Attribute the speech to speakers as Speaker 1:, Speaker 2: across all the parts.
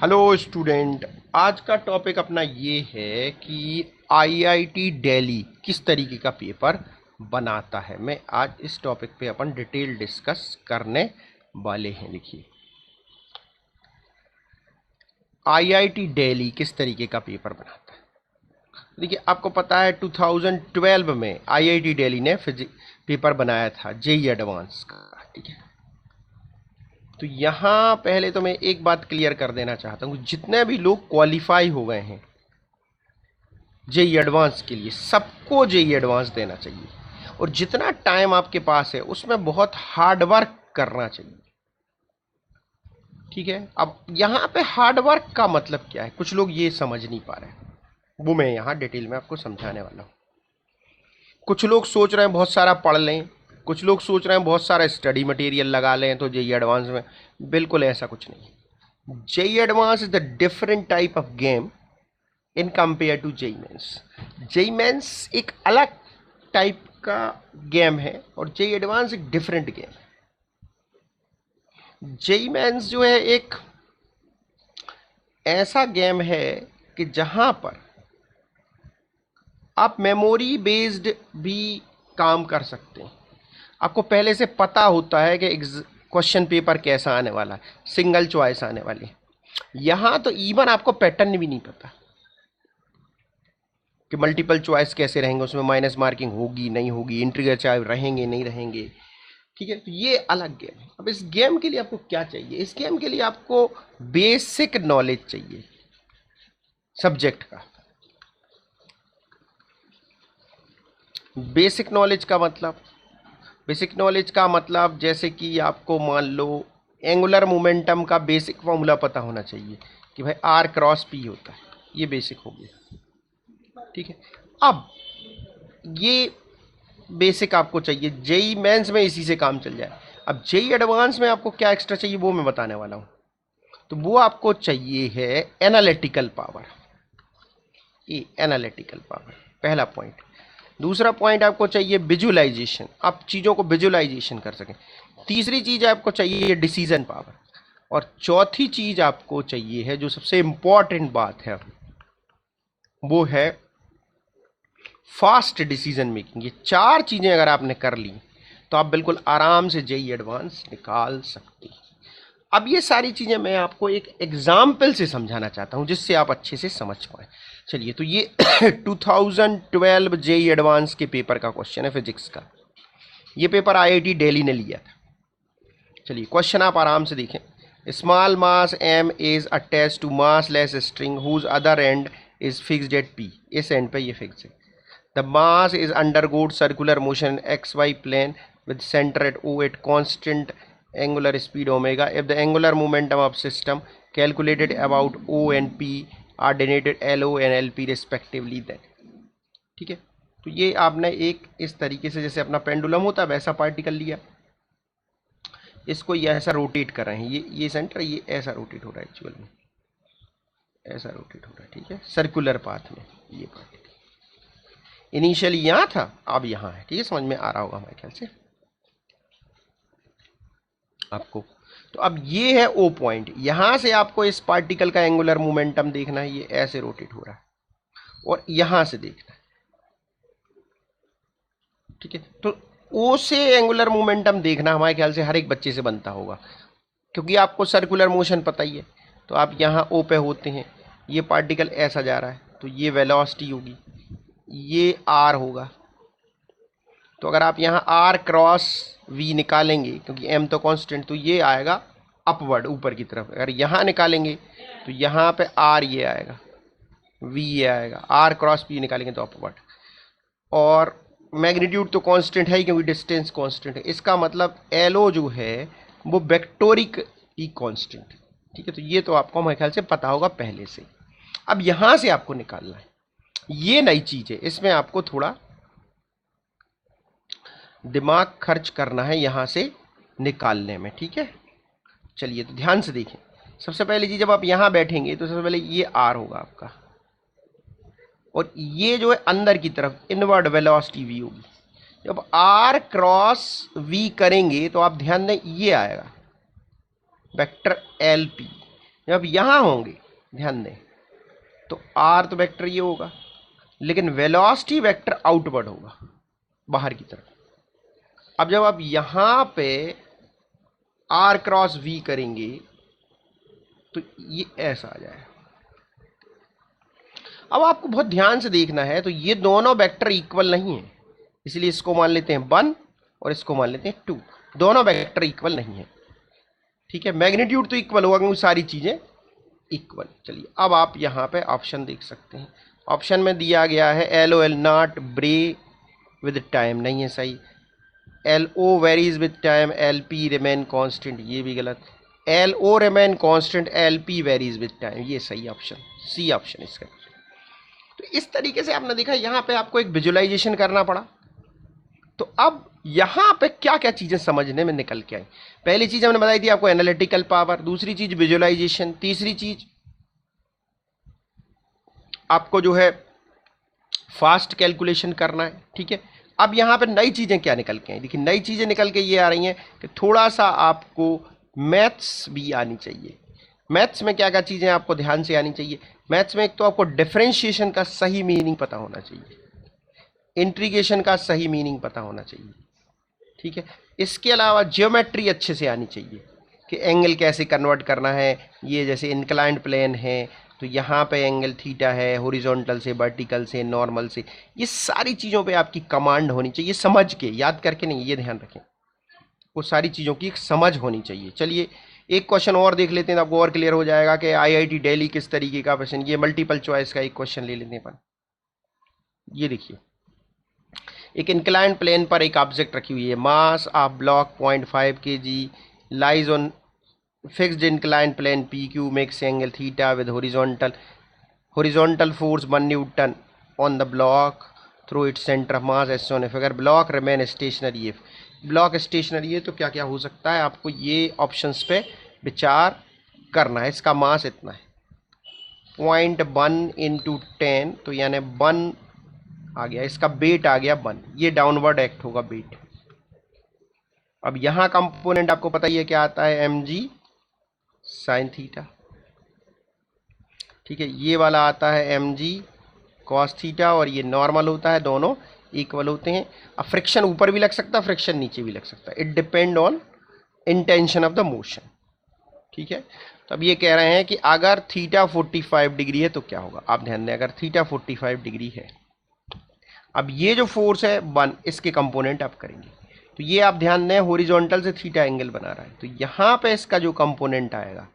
Speaker 1: Hello student. आज का topic अपना ये है कि आईआईटी दिल्ली किस तरीके का पेपर बनाता है। मैं आज इस टॉपिक पे अपन डिटेल डिस्कस करने वाले हैं। देखिए, आईआईटी दिल्ली किस तरीके का पेपर बनाता है। देखिए, आपको पता है 2012 में आईआईटी दिल्ली ने पेपर बनाया था जेई एडवांस का। ठीक है, तो यहाँ पहले तो मैं एक बात क्लियर कर देना चाहता हूँ, जितने भी लोग क्वालिफाई हो गए हैं जेई एडवांस के लिए, सबको जेई एडवांस देना चाहिए। और जितना टाइम आपके पास है उसमें बहुत हार्ड वर्क करना चाहिए। ठीक है, अब यहाँ पे हार्ड वर्क का मतलब क्या है, कुछ लोग ये समझ नहीं पा रहे हैं, वो मैं यहाँ डिटेल में आपको समझाने वाला हूँ। कुछ लोग सोच रहे हैं बहुत सारा पढ़ लें, कुछ लोग सोच रहे हैं बहुत सारा स्टडी मटेरियल लगा लें तो जेई एडवांस में। बिल्कुल ऐसा कुछ नहीं। JEE advance is the different type of game in compare to JEE mains. JEE mains एक अलग टाइप का गेम है और जेई एडवांस एक डिफरेंट गेम है। जेई मेंस जो है एक ऐसा गेम है कि जहां पर आप मेमोरी बेस्ड भी काम कर सकते हैं। आपको पहले से पता होता है कि क्वेश्चन पेपर कैसा आने वाला है, सिंगल चॉइस आने वाली है। यहां तो इवन आपको पैटर्न भी नहीं पता कि मल्टीपल चॉइस कैसे रहेंगे, उसमें माइनस मार्किंग होगी नहीं होगी, इंटीजर चाहे रहेंगे नहीं रहेंगे। ठीक है, तो ये अलग गेम है। अब इस गेम के लिए आपको क्या चाहिए, इस गेम के लिए आपको बेसिक नॉलेज चाहिए सब्जेक्ट का। बेसिक नॉलेज का मतलब, जैसे कि आपको मान लो एंगुलर मोमेंटम का बेसिक फॉर्मूला पता होना चाहिए कि भाई आर क्रॉस पी होता है, ये बेसिक हो गया। ठीक है, अब ये बेसिक आपको चाहिए, जेई मेंस में इसी से काम चल जाए। अब जेई एडवांस में आपको क्या एक्स्ट्रा चाहिए वो मैं बताने वाला हूँ। तो वो आपको चाहिए है एनालिटिकल पावर। ये एनालिटिकल पावर पहला पॉइंट। दूसरा पॉइंट आपको चाहिए विजुअलाइजेशन, आप चीज़ों को विजुअलाइजेशन कर सकें। तीसरी चीज़ आपको चाहिए डिसीजन पावर। और चौथी चीज़ आपको चाहिए है, जो सबसे इंपॉर्टेंट बात है, वो है फास्ट डिसीजन मेकिंग। ये चार चीज़ें अगर आपने कर ली तो आप बिल्कुल आराम से जेई एडवांस निकाल सकते हैं। अब ये सारी चीज़ें मैं आपको एक एग्जाम्पल से समझाना चाहता हूँ जिससे आप अच्छे से समझ पाए। चलिए, तो ये 2012 जेई एडवांस के पेपर का क्वेश्चन है, फिजिक्स का। ये पेपर आईआईटी दिल्ली ने लिया था। चलिए, क्वेश्चन आप आराम से देखें। Small mass M is attach to massless string whose other end is fixed at P. इस एंड पे ये फिक्स है। The mass is undergoes circular motion X Y plane with center at O at constant angular speed omega. If the angular momentum of system calculated about O and P are denoted LO and LP respectively, then ठीक है। तो ये आपने एक इस तरीके से, जैसे अपना पेंडुलम होता है वैसा पार्टिकल लिया, इसको ये ऐसा रोटेट कर रहे हैं, ये सेंटर ये ऐसा रोटेट हो रहा है, एक्चुअल में ऐसा रोटेट हो रहा है। ठीक है, सर्कुलर पाथ में ये पार्टिकल इनिशियली यहाँ था, अब यहाँ है। ठीक है, समझ में आ रहा होगा हमारे ख्याल से आपको। तो अब ये है ओ पॉइंट, यहां से आपको इस पार्टिकल का एंगुलर मोमेंटम देखना है, ये ऐसे रोटेट हो रहा है, और यहां से देखना है। ठीक है, तो ओ से एंगुलर मोमेंटम देखना हमारे ख्याल से हर एक बच्चे से बनता होगा, क्योंकि आपको सर्कुलर मोशन पता ही है। तो आप यहाँ ओ पे होते हैं, ये पार्टिकल ऐसा जा रहा है, तो ये वेलोसिटी होगी, ये आर होगा। तो अगर आप यहाँ आर क्रॉस वी निकालेंगे, क्योंकि एम तो कांस्टेंट, तो ये आएगा अपवर्ड ऊपर की तरफ। अगर यहाँ निकालेंगे तो यहाँ पे आर ये आएगा, वी ये आएगा, आर क्रॉस वी निकालेंगे तो अपवर्ड। और मैग्नीट्यूड तो कांस्टेंट है ही, क्योंकि डिस्टेंस कांस्टेंट है। इसका मतलब एलओ जो है वो वेक्टोरिक ई कांस्टेंट। ठीक है, तो ये तो आपको मेरे ख्याल से पता होगा पहले से। अब यहाँ से आपको निकालना है, ये नई चीज़ है, इसमें आपको थोड़ा दिमाग खर्च करना है यहाँ से निकालने में। ठीक है, चलिए तो ध्यान से देखें। सबसे पहली चीज, जब आप यहाँ बैठेंगे तो सबसे पहले ये आर होगा आपका, और ये जो है अंदर की तरफ इनवर्ड वेलोसिटी वी होगी। जब आर क्रॉस वी करेंगे तो आप ध्यान दें ये आएगा वेक्टर एल पी। जब यहाँ होंगे, ध्यान दें, तो आर्थ वेक्टर ये होगा, लेकिन वेलोसिटी वेक्टर आउटवर्ड होगा, बाहर की तरफ। अब जब आप यहाँ पे आर क्रॉस वी करेंगे तो ये ऐसा आ जाएगा। अब आपको बहुत ध्यान से देखना है, तो ये दोनों वेक्टर इक्वल नहीं है, इसलिए इसको मान लेते हैं 1 और इसको मान लेते हैं 2। दोनों वेक्टर इक्वल नहीं है, ठीक है। मैग्नीट्यूड तो इक्वल होगा क्योंकि सारी चीजें इक्वल। चलिए अब आप यहाँ पे ऑप्शन देख सकते हैं। ऑप्शन में दिया गया है LOL नॉट ब्रे विद टाइम, नहीं है सही। LO varies with time, LP remain constant, ये भी गलत। LO remain constant, LP varies with time, ये सही ऑप्शन, सी ऑप्शन इसका। तो इस तरीके से आपने देखा, यहाँ पे आपको एक विजुअलाइजेशन करना पड़ा। तो अब यहाँ पे क्या क्या चीजें समझने में निकल के आई। पहली चीज हमने बताई थी आपको एनालिटिकल पावर, दूसरी चीज विजुअलाइजेशन, तीसरी चीज आपको जो है फास्ट कैलकुलेशन करना है, ठीक है। अब यहाँ पे नई चीजें क्या निकल के आई, देखिए नई चीजें निकल के ये आ रही हैं कि थोड़ा सा आपको मैथ्स भी आनी चाहिए। मैथ्स में क्या क्या चीजें आपको ध्यान से आनी चाहिए। मैथ्स में एक तो आपको डिफरेंशिएशन का सही मीनिंग पता होना चाहिए, इंटीग्रेशन का सही मीनिंग पता होना चाहिए, ठीक है। इसके अलावा ज्योमेट्री अच्छे से आनी चाहिए कि एंगल कैसे कन्वर्ट करना है। ये जैसे इंक्लाइंड प्लेन है तो यहाँ पे एंगल थीटा है, हॉरिजॉन्टल से, वर्टिकल से, नॉर्मल से, ये सारी चीज़ों पे आपकी कमांड होनी चाहिए, समझ के, याद करके नहीं, ये ध्यान रखें, वो सारी चीज़ों की एक समझ होनी चाहिए। चलिए एक क्वेश्चन और देख लेते हैं, आपको और क्लियर हो जाएगा कि IIT दिल्ली किस तरीके का क्वेश्चन। ये मल्टीपल चॉइस का एक क्वेश्चन ले लेते हैं अपन। ये देखिए, एक इंक्लाइंड प्लेन पर एक ऑब्जेक्ट रखी हुई है, mass of block 0.5 kg, lies on fixed inclined plane PQ, makes angle theta with horizontal force 1 newton on the block through its centre of mass as shown in figure, block remain stationary. Block stationary है तो क्या क्या हो सकता है, आपको ये options पे विचार करना है। इसका मास इतना है 0.1 × 10, तो यानी 1 आ गया, इसका वेट आ गया 1, ये डाउनवर्ड एक्ट होगा वेट। अब यहाँ कंपोनेंट आपको पता ही है क्या आता है, mg साइन थीटा, ठीक है। ये वाला आता है mg कॉस थीटा, और ये नॉर्मल होता है, दोनों इक्वल होते हैं। अब फ्रिक्शन ऊपर भी लग सकता है, फ्रिक्शन नीचे भी लग सकता है, it depend on intention of the motion, ठीक है। तो अब ये कह रहे हैं कि अगर थीटा 45 डिग्री है तो क्या होगा। आप ध्यान दें, अगर थीटा 45 डिग्री है, अब ये जो फोर्स है 1, इसके कंपोनेंट आप करेंगे, तो ये आप ध्यान दें हॉरिजॉन्टल से थीटा एंगल बना रहा है, तो यहाँ पे इसका जो कंपोनेंट आएगा,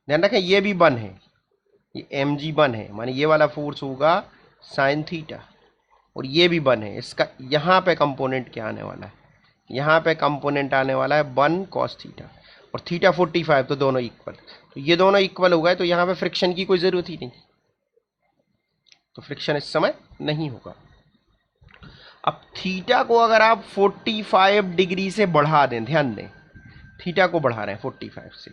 Speaker 1: ध्यान रखें ये भी 1 है, ये mg 1 है, माने ये वाला फोर्स होगा साइन थीटा, और ये भी 1 है, इसका यहाँ पे कंपोनेंट क्या आने वाला है, यहाँ पे कंपोनेंट आने वाला है 1 cos थीटा, और थीटा 45, तो दोनों इक्वल, तो ये दोनों इक्वल हो गए, तो यहाँ पे फ्रिक्शन की कोई ज़रूरत ही नहीं, तो फ्रिक्शन इस समय नहीं होगा। अब थीटा को अगर आप 45 डिग्री से बढ़ा दें, ध्यान दें थीटा को बढ़ा रहे हैं 45 से,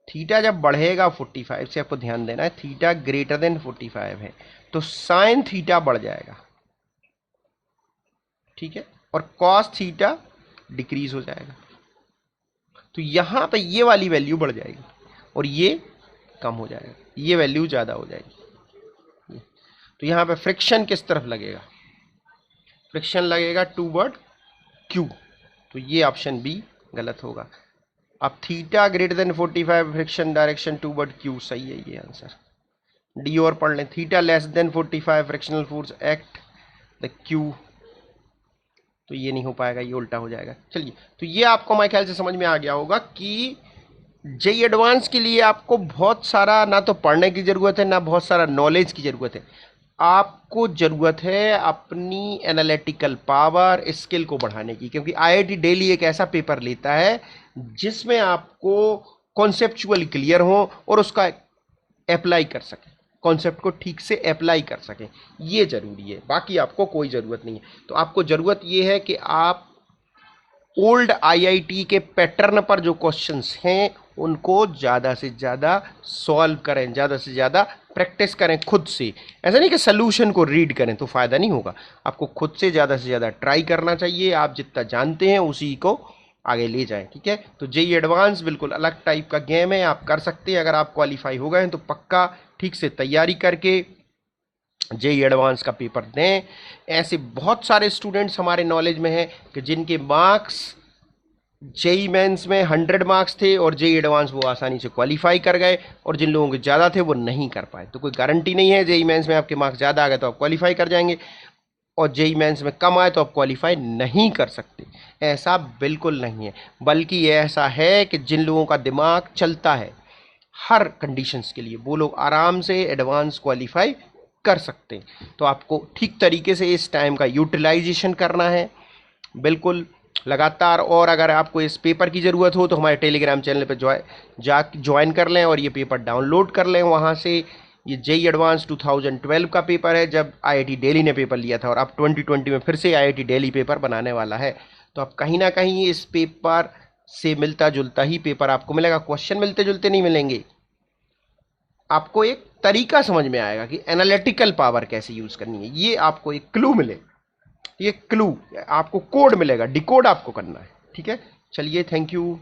Speaker 1: थीटा जब बढ़ेगा 45 से, आपको ध्यान देना है थीटा ग्रेटर देन 45 है, तो साइन थीटा बढ़ जाएगा, ठीक है, और कॉस थीटा डिक्रीज हो जाएगा, तो यहाँ पे ये वाली वैल्यू बढ़ जाएगी और ये कम हो जाएगा, ये वैल्यू ज़्यादा हो जाएगी। तो यहाँ पे फ्रिक्शन किस तरफ लगेगा, फ्रिक्शन लगेगा टूवर्ड Q, तो ये ऑप्शन बी गलत होगा। अब theta greater than 45, friction direction toward Q, सही है ये आंसर। डी और पढ़ लें, theta less than 45, frictional force act the Q, तो ये नहीं हो पाएगा, ये उल्टा हो जाएगा। चलिए, तो ये आपको मेरे ख्याल से समझ में आ गया होगा कि जेई एडवांस के लिए आपको बहुत सारा ना तो पढ़ने की ज़रूरत है, ना बहुत सारा नॉलेज की ज़रूरत है, आपको ज़रूरत है अपनी एनालिटिकल पावर स्किल को बढ़ाने की, क्योंकि IIT दिल्ली एक ऐसा पेपर लेता है जिसमें आपको कॉन्सेप्चुअल क्लियर हो और उसका अप्लाई कर सके, कॉन्सेप्ट को ठीक से अप्लाई कर सकें, ये ज़रूरी है, बाकी आपको कोई ज़रूरत नहीं है। तो आपको ज़रूरत ये है कि आप ओल्ड IIT के पैटर्न पर जो क्वेश्चंस हैं उनको ज़्यादा से ज़्यादा सॉल्व करें, ज़्यादा से ज़्यादा प्रैक्टिस करें खुद से। ऐसा नहीं कि सलूशन को रीड करें तो फ़ायदा नहीं होगा, आपको खुद से ज़्यादा ट्राई करना चाहिए। आप जितना जानते हैं उसी को आगे ले जाएं। ठीक है, तो जेई एडवांस बिल्कुल अलग टाइप का गेम है, आप कर सकते हैं। अगर आप क्वालिफाई हो गए हैं तो पक्का ठीक से तैयारी करके जेई एडवांस का पेपर दें। ऐसे बहुत सारे स्टूडेंट्स हमारे नॉलेज में हैं कि जिनके मार्क्स जेई मेंस में 100 मार्क्स थे और जेई एडवांस वो आसानी से क्वालिफाई कर गए, और जिन लोगों के ज़्यादा थे वो नहीं कर पाए। तो कोई गारंटी नहीं है जेई मेंस में आपके मार्क्स ज़्यादा आ गए तो आप क्वालिफाई कर जाएंगे, और जेई मेंस में कम आए तो आप क्वालिफाई नहीं कर सकते। ऐसा बिल्कुल नहीं है, बल्कि ये ऐसा है कि जिन लोगों का दिमाग चलता है हर कंडीशंस के लिए, वो लोग आराम से एडवांस क्वालिफाई कर सकते हैं। तो आपको ठीक तरीके से इस टाइम का यूटिलाइजेशन करना है बिल्कुल लगातार। और अगर आपको इस पेपर की ज़रूरत हो तो हमारे टेलीग्राम चैनल पर ज्वाइन कर लें और ये पेपर डाउनलोड कर लें वहाँ से। ये जेई एडवांस 2012 का पेपर है जब आईआईटी दिल्ली ने पेपर लिया था, और अब 2020 में फिर से आईआईटी दिल्ली पेपर बनाने वाला है। तो अब कहीं ना कहीं इस पेपर से मिलता जुलता ही पेपर आपको मिलेगा। क्वेश्चन मिलते जुलते नहीं मिलेंगे, आपको एक तरीका समझ में आएगा कि एनालिटिकल पावर कैसे यूज़ करनी है। ये आपको एक क्लू मिले, ये क्लू आपको कोड मिलेगा, डिकोड आपको करना है। ठीक है, चलिए, थैंक यू।